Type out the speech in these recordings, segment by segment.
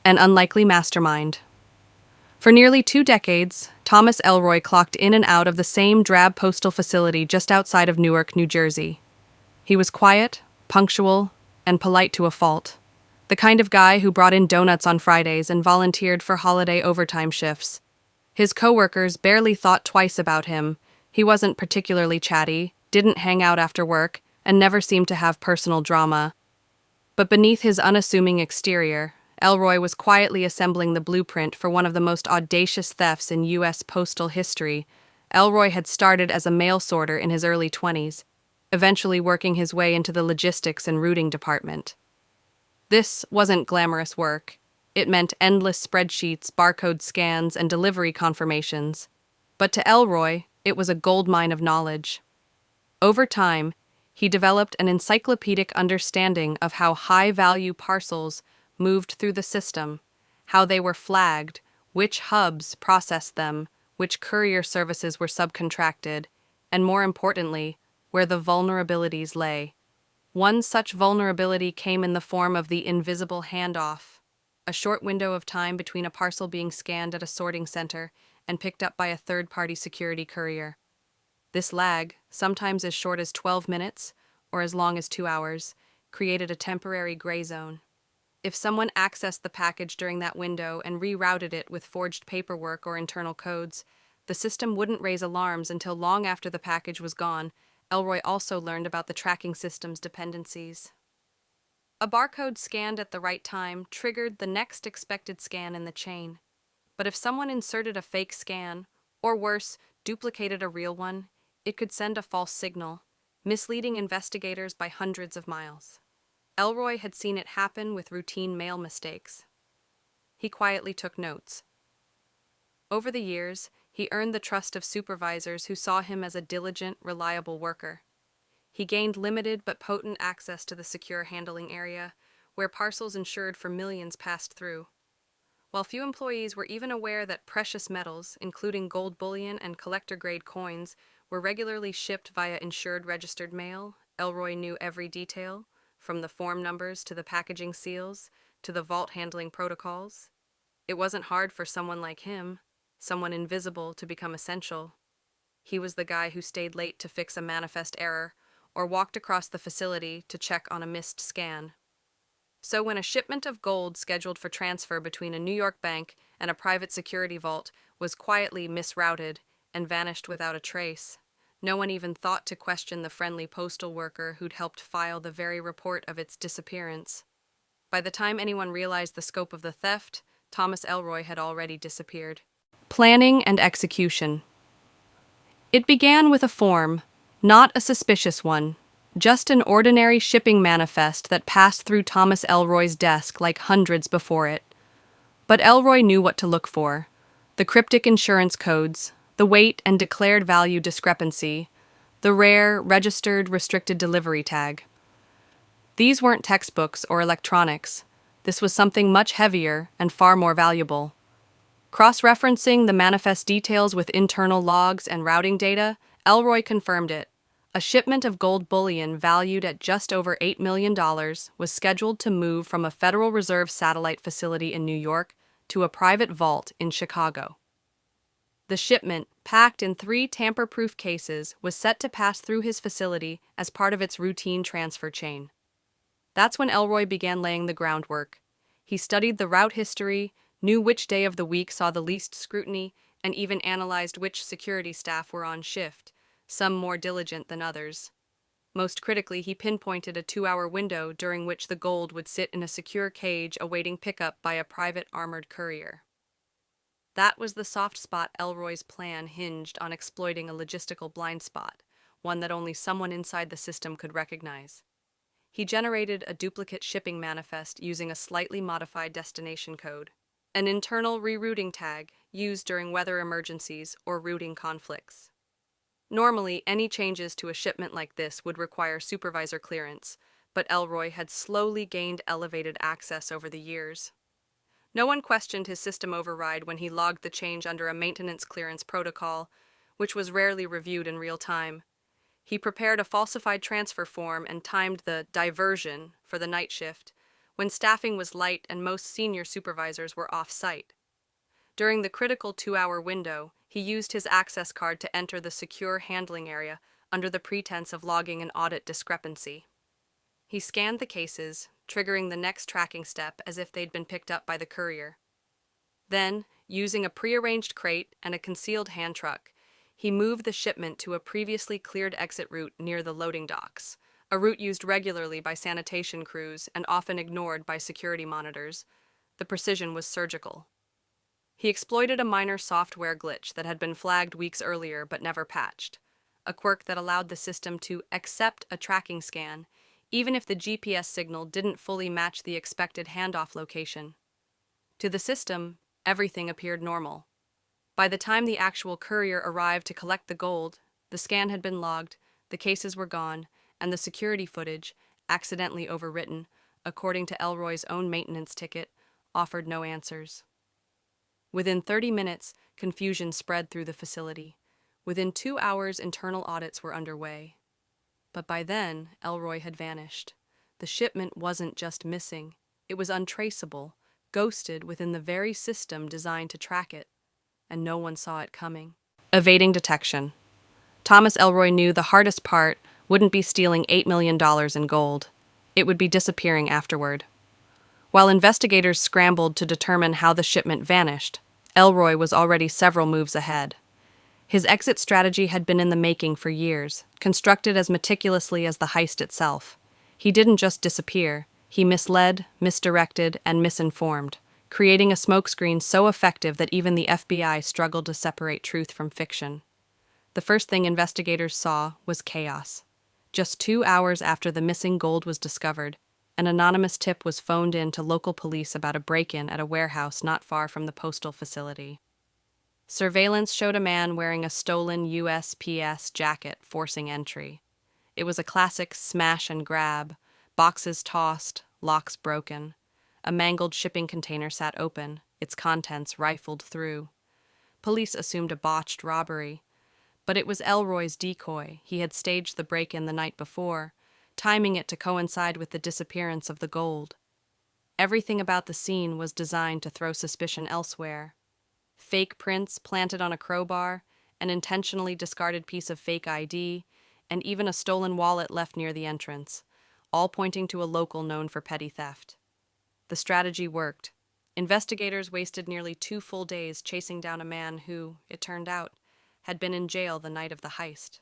an unlikely mastermind. For nearly 2 decades, Thomas Elroy clocked in and out of the same drab postal facility just outside of Newark, New Jersey. He was quiet, punctual, and polite to a fault. The kind of guy who brought in donuts on Fridays and volunteered for holiday overtime shifts. His coworkers barely thought twice about him. He wasn't particularly chatty, didn't hang out after work, and never seemed to have personal drama. But beneath his unassuming exterior, Elroy was quietly assembling the blueprint for one of the most audacious thefts in U.S. postal history. Elroy had started as a mail sorter in his early 20s, eventually working his way into the logistics and routing department. This wasn't glamorous work. It meant endless spreadsheets, barcode scans, and delivery confirmations. But to Elroy, it was a goldmine of knowledge. Over time, he developed an encyclopedic understanding of how high-value parcels moved through the system, how they were flagged, which hubs processed them, which courier services were subcontracted, and more importantly, where the vulnerabilities lay. One such vulnerability came in the form of the invisible handoff, a short window of time between a parcel being scanned at a sorting center and picked up by a third-party security courier. This lag, sometimes as short as 12 minutes or as long as 2 hours, created a temporary gray zone. If someone accessed the package during that window and rerouted it with forged paperwork or internal codes, the system wouldn't raise alarms until long after the package was gone. Elroy also learned about the tracking system's dependencies. A barcode scanned at the right time triggered the next expected scan in the chain. But if someone inserted a fake scan, or worse, duplicated a real one, it could send a false signal, misleading investigators by hundreds of miles. Elroy had seen it happen with routine mail mistakes. He quietly took notes. Over the years, he earned the trust of supervisors who saw him as a diligent, reliable worker. He gained limited but potent access to the secure handling area, where parcels insured for millions passed through. While few employees were even aware that precious metals, including gold bullion and collector-grade coins, were regularly shipped via insured registered mail, Elroy knew every detail, from the form numbers to the packaging seals to the vault handling protocols. It wasn't hard for someone like him, someone invisible, to become essential. He was the guy who stayed late to fix a manifest error or walked across the facility to check on a missed scan. So when a shipment of gold scheduled for transfer between a New York bank and a private security vault was quietly misrouted and vanished without a trace, no one even thought to question the friendly postal worker who'd helped file the very report of its disappearance. By the time anyone realized the scope of the theft, Thomas Elroy had already disappeared. Planning and execution. It began with a form, not a suspicious one, just an ordinary shipping manifest that passed through Thomas Elroy's desk like hundreds before it. But Elroy knew what to look for: the cryptic insurance codes, the weight and declared value discrepancy, the rare, registered, restricted delivery tag. These weren't textbooks or electronics. This was something much heavier and far more valuable. Cross-referencing the manifest details with internal logs and routing data, Elroy confirmed it. A shipment of gold bullion valued at just over $8 million was scheduled to move from a Federal Reserve satellite facility in New York to a private vault in Chicago. The shipment, packed in 3 tamper-proof cases, was set to pass through his facility as part of its routine transfer chain. That's when Elroy began laying the groundwork. He studied the route history, knew which day of the week saw the least scrutiny, and even analyzed which security staff were on shift, some more diligent than others. Most critically, he pinpointed a 2-hour window during which the gold would sit in a secure cage awaiting pickup by a private armored courier. That was the soft spot. Elroy's plan hinged on exploiting a logistical blind spot, one that only someone inside the system could recognize. He generated a duplicate shipping manifest using a slightly modified destination code, an internal rerouting tag used during weather emergencies or routing conflicts. Normally, any changes to a shipment like this would require supervisor clearance, but Elroy had slowly gained elevated access over the years. No one questioned his system override when he logged the change under a maintenance clearance protocol, which was rarely reviewed in real time. He prepared a falsified transfer form and timed the diversion for the night shift. when staffing was light and most senior supervisors were off-site. During the critical 2-hour window, he used his access card to enter the secure handling area under the pretense of logging an audit discrepancy. He scanned the cases, triggering the next tracking step as if they'd been picked up by the courier. Then, using a prearranged crate and a concealed hand truck, he moved the shipment to a previously cleared exit route near the loading docks, a route used regularly by sanitation crews and often ignored by security monitors. The precision was surgical. He exploited a minor software glitch that had been flagged weeks earlier but never patched, a quirk that allowed the system to accept a tracking scan, even if the GPS signal didn't fully match the expected handoff location. To the system, everything appeared normal. By the time the actual courier arrived to collect the gold, the scan had been logged, the cases were gone, and the security footage, accidentally overwritten, according to Elroy's own maintenance ticket, offered no answers. Within 30 minutes, confusion spread through the facility. Within 2 hours, internal audits were underway. But by then, Elroy had vanished. The shipment wasn't just missing, it was untraceable, ghosted within the very system designed to track it, and no one saw it coming. Evading detection. Thomas Elroy knew the hardest part wouldn't be stealing $8 million in gold. It would be disappearing afterward. While investigators scrambled to determine how the shipment vanished, Elroy was already several moves ahead. His exit strategy had been in the making for years, constructed as meticulously as the heist itself. He didn't just disappear, he misled, misdirected, and misinformed, creating a smokescreen so effective that even the FBI struggled to separate truth from fiction. The first thing investigators saw was chaos. Just 2 hours after the missing gold was discovered, an anonymous tip was phoned in to local police about a break-in at a warehouse not far from the Postal facility. Surveillance showed a man wearing a stolen USPS jacket forcing entry. It was a classic smash and grab, boxes tossed, locks broken. A mangled shipping container sat open, its contents rifled through. Police assumed a botched robbery, but it was Elroy's decoy. He had staged the break-in the night before, timing it to coincide with the disappearance of the gold. Everything about the scene was designed to throw suspicion elsewhere. Fake prints planted on a crowbar, an intentionally discarded piece of fake ID, and even a stolen wallet left near the entrance, all pointing to a local known for petty theft. The strategy worked. Investigators wasted nearly 2 full days chasing down a man who, it turned out, had been in jail the night of the heist.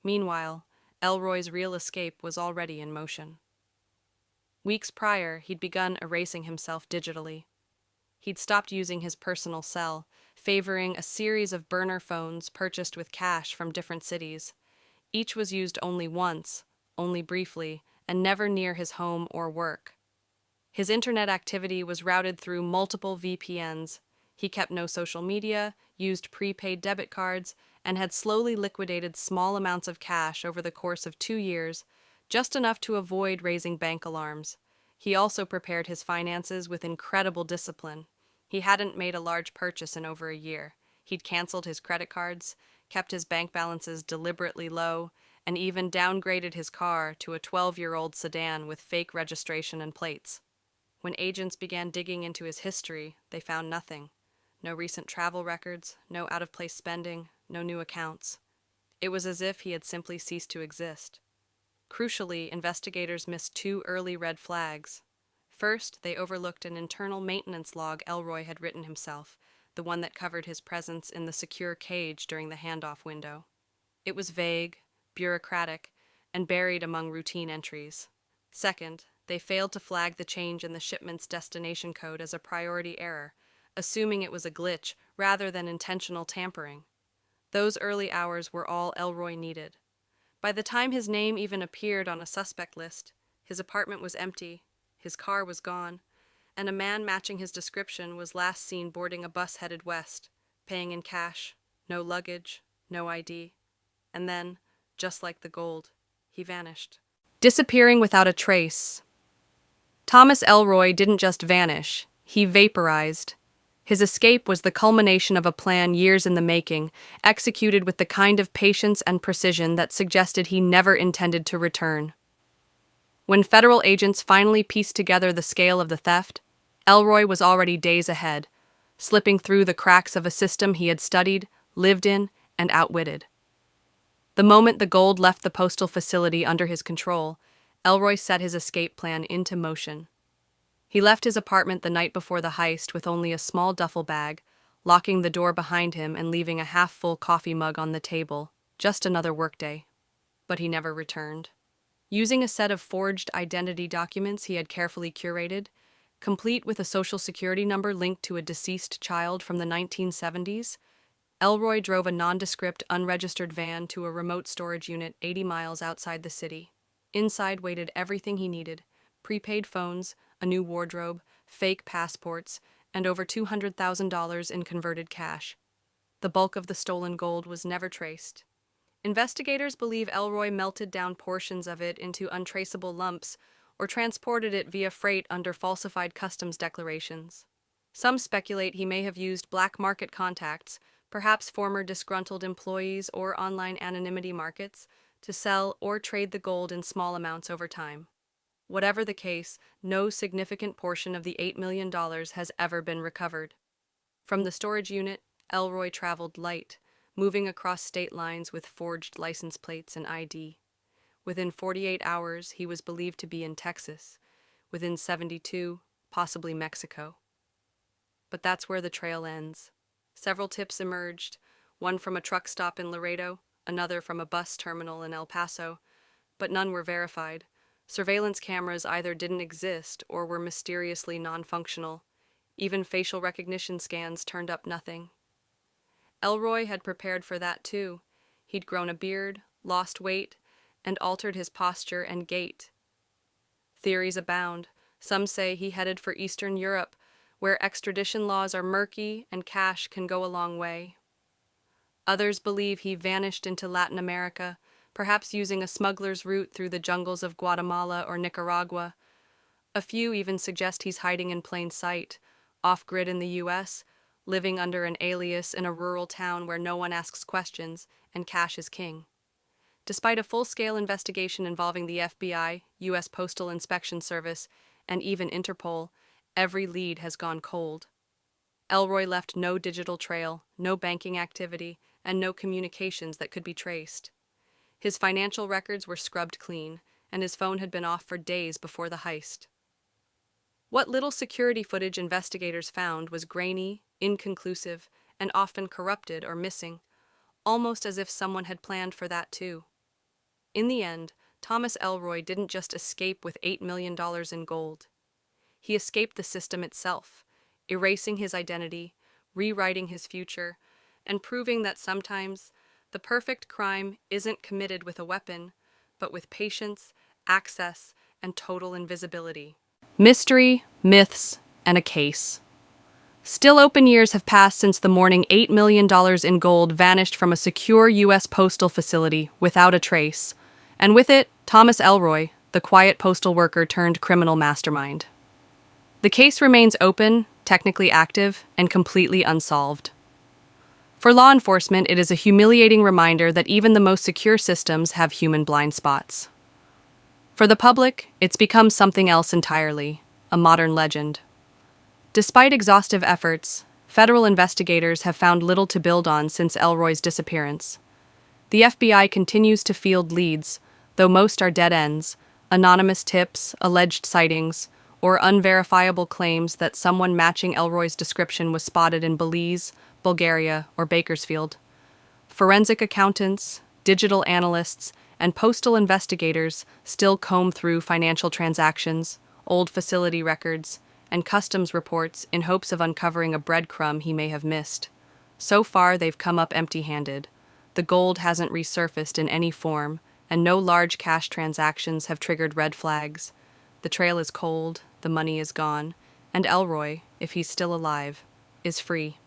Meanwhile, Elroy's real escape was already in motion. Weeks prior, he'd begun erasing himself digitally. He'd stopped using his personal cell, favoring a series of burner phones purchased with cash from different cities. Each was used only once, only briefly, and never near his home or work. His internet activity was routed through multiple VPNs. He kept no social media, used prepaid debit cards, and had slowly liquidated small amounts of cash over the course of 2 years, just enough to avoid raising bank alarms. He also prepared his finances with incredible discipline. He hadn't made a large purchase in over a year. He'd canceled his credit cards, kept his bank balances deliberately low, and even downgraded his car to a 12-year-old sedan with fake registration and plates. When agents began digging into his history, they found nothing. No recent travel records, no out-of-place spending, no new accounts. It was as if he had simply ceased to exist. Crucially, investigators missed 2 early red flags. First, they overlooked an internal maintenance log Elroy had written himself, the one that covered his presence in the secure cage during the handoff window. It was vague, bureaucratic, and buried among routine entries. Second, they failed to flag the change in the shipment's destination code as a priority error, assuming it was a glitch rather than intentional tampering. Those early hours were all Elroy needed. By the time his name even appeared on a suspect list, his apartment was empty, his car was gone, and a man matching his description was last seen boarding a bus headed west, paying in cash, no luggage, no ID. And then, just like the gold, he vanished. Disappearing without a trace. Thomas Elroy didn't just vanish, he vaporized. His escape was the culmination of a plan years in the making, executed with the kind of patience and precision that suggested he never intended to return. When federal agents finally pieced together the scale of the theft, Elroy was already days ahead, slipping through the cracks of a system he had studied, lived in, and outwitted. The moment the gold left the postal facility under his control, Elroy set his escape plan into motion. He left his apartment the night before the heist with only a small duffel bag, locking the door behind him and leaving a half-full coffee mug on the table. Just another workday. But he never returned. Using a set of forged identity documents he had carefully curated, complete with a social security number linked to a deceased child from the 1970s, Elroy drove a nondescript, unregistered van to a remote storage unit 80 miles outside the city. Inside waited everything he needed: prepaid phones, a new wardrobe, fake passports, and over $200,000 in converted cash. The bulk of the stolen gold was never traced. Investigators believe Elroy melted down portions of it into untraceable lumps or transported it via freight under falsified customs declarations. Some speculate he may have used black market contacts, perhaps former disgruntled employees or online anonymity markets, to sell or trade the gold in small amounts over time. Whatever the case, no significant portion of the $8 million has ever been recovered. From the storage unit, Elroy traveled light, moving across state lines with forged license plates and ID. Within 48 hours, he was believed to be in Texas. Within 72, possibly Mexico. But that's where the trail ends. Several tips emerged, one from a truck stop in Laredo, another from a bus terminal in El Paso, but none were verified. Surveillance cameras either didn't exist or were mysteriously non-functional. Even facial recognition scans turned up nothing. Elroy had prepared for that too. He'd grown a beard, lost weight, and altered his posture and gait. Theories abound. Some say he headed for Eastern Europe, where extradition laws are murky and cash can go a long way. Others believe he vanished into Latin America, perhaps using a smuggler's route through the jungles of Guatemala or Nicaragua. A few even suggest he's hiding in plain sight, off-grid in the U.S., living under an alias in a rural town where no one asks questions and cash is king. Despite a full-scale investigation involving the FBI, U.S. Postal Inspection Service, and even Interpol, every lead has gone cold. Elroy left no digital trail, no banking activity, and no communications that could be traced. His financial records were scrubbed clean, and his phone had been off for days before the heist. What little security footage investigators found was grainy, inconclusive, and often corrupted or missing, almost as if someone had planned for that too. In the end, Thomas Elroy didn't just escape with $8 million in gold. He escaped the system itself, erasing his identity, rewriting his future, and proving that sometimes the perfect crime isn't committed with a weapon, but with patience, access, and total invisibility. Mystery, myths, and a case. Still open years have passed since the morning $8 million in gold vanished from a secure U.S. postal facility without a trace, and with it, Thomas Elroy, the quiet postal worker turned criminal mastermind. The case remains open, technically active, and completely unsolved. For law enforcement, it is a humiliating reminder that even the most secure systems have human blind spots. For the public, it's become something else entirely, a modern legend. Despite exhaustive efforts, federal investigators have found little to build on since Elroy's disappearance. The FBI continues to field leads, though most are dead ends, anonymous tips, alleged sightings, or unverifiable claims that someone matching Elroy's description was spotted in Belize, Bulgaria, or Bakersfield. Forensic accountants, digital analysts, and postal investigators still comb through financial transactions, old facility records, and customs reports in hopes of uncovering a breadcrumb he may have missed. So far, they've come up empty-handed. The gold hasn't resurfaced in any form, and no large cash transactions have triggered red flags. The trail is cold, the money is gone, and Elroy, if he's still alive, is free.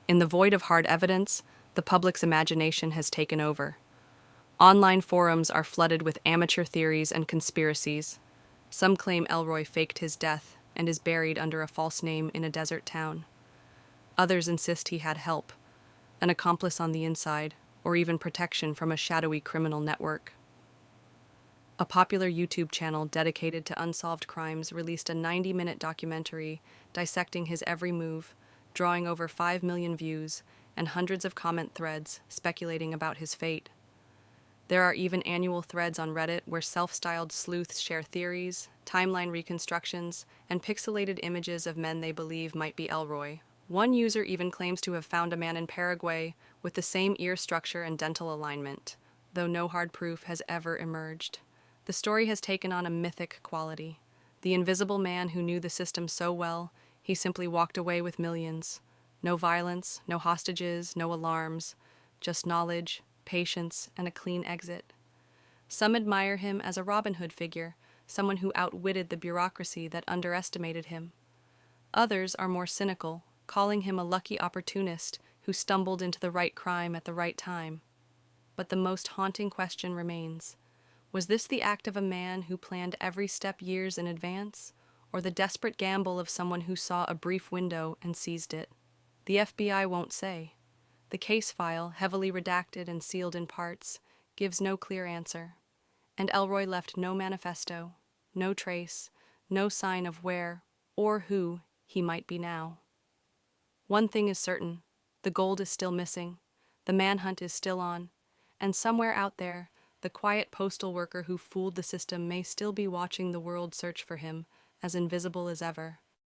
In the void of hard evidence, the public's imagination has taken over. Online forums are flooded with amateur theories and conspiracies. Some claim Elroy faked his death and is buried under a false name in a desert town. Others insist he had help, an accomplice on the inside, or even protection from a shadowy criminal network. A popular YouTube channel dedicated to unsolved crimes released a 90-minute documentary dissecting his every move, drawing over 5 million views and hundreds of comment threads speculating about his fate. There are even annual threads on Reddit where self-styled sleuths share theories, timeline reconstructions, and pixelated images of men they believe might be Elroy. One user even claims to have found a man in Paraguay with the same ear structure and dental alignment, though no hard proof has ever emerged. The story has taken on a mythic quality. The invisible man who knew the system so well, he simply walked away with millions. No violence, no hostages, no alarms, just knowledge, patience, and a clean exit. Some admire him as a Robin Hood figure, someone who outwitted the bureaucracy that underestimated him. Others are more cynical, calling him a lucky opportunist who stumbled into the right crime at the right time. But the most haunting question remains. Was this the act of a man who planned every step years in advance, or the desperate gamble of someone who saw a brief window and seized it? The FBI won't say. The case file, heavily redacted and sealed in parts, gives no clear answer. And Elroy left no manifesto, no trace, no sign of where or who he might be now. One thing is certain, the gold is still missing, the manhunt is still on, and somewhere out there, the quiet postal worker who fooled the system may still be watching the world search for him, as invisible as ever.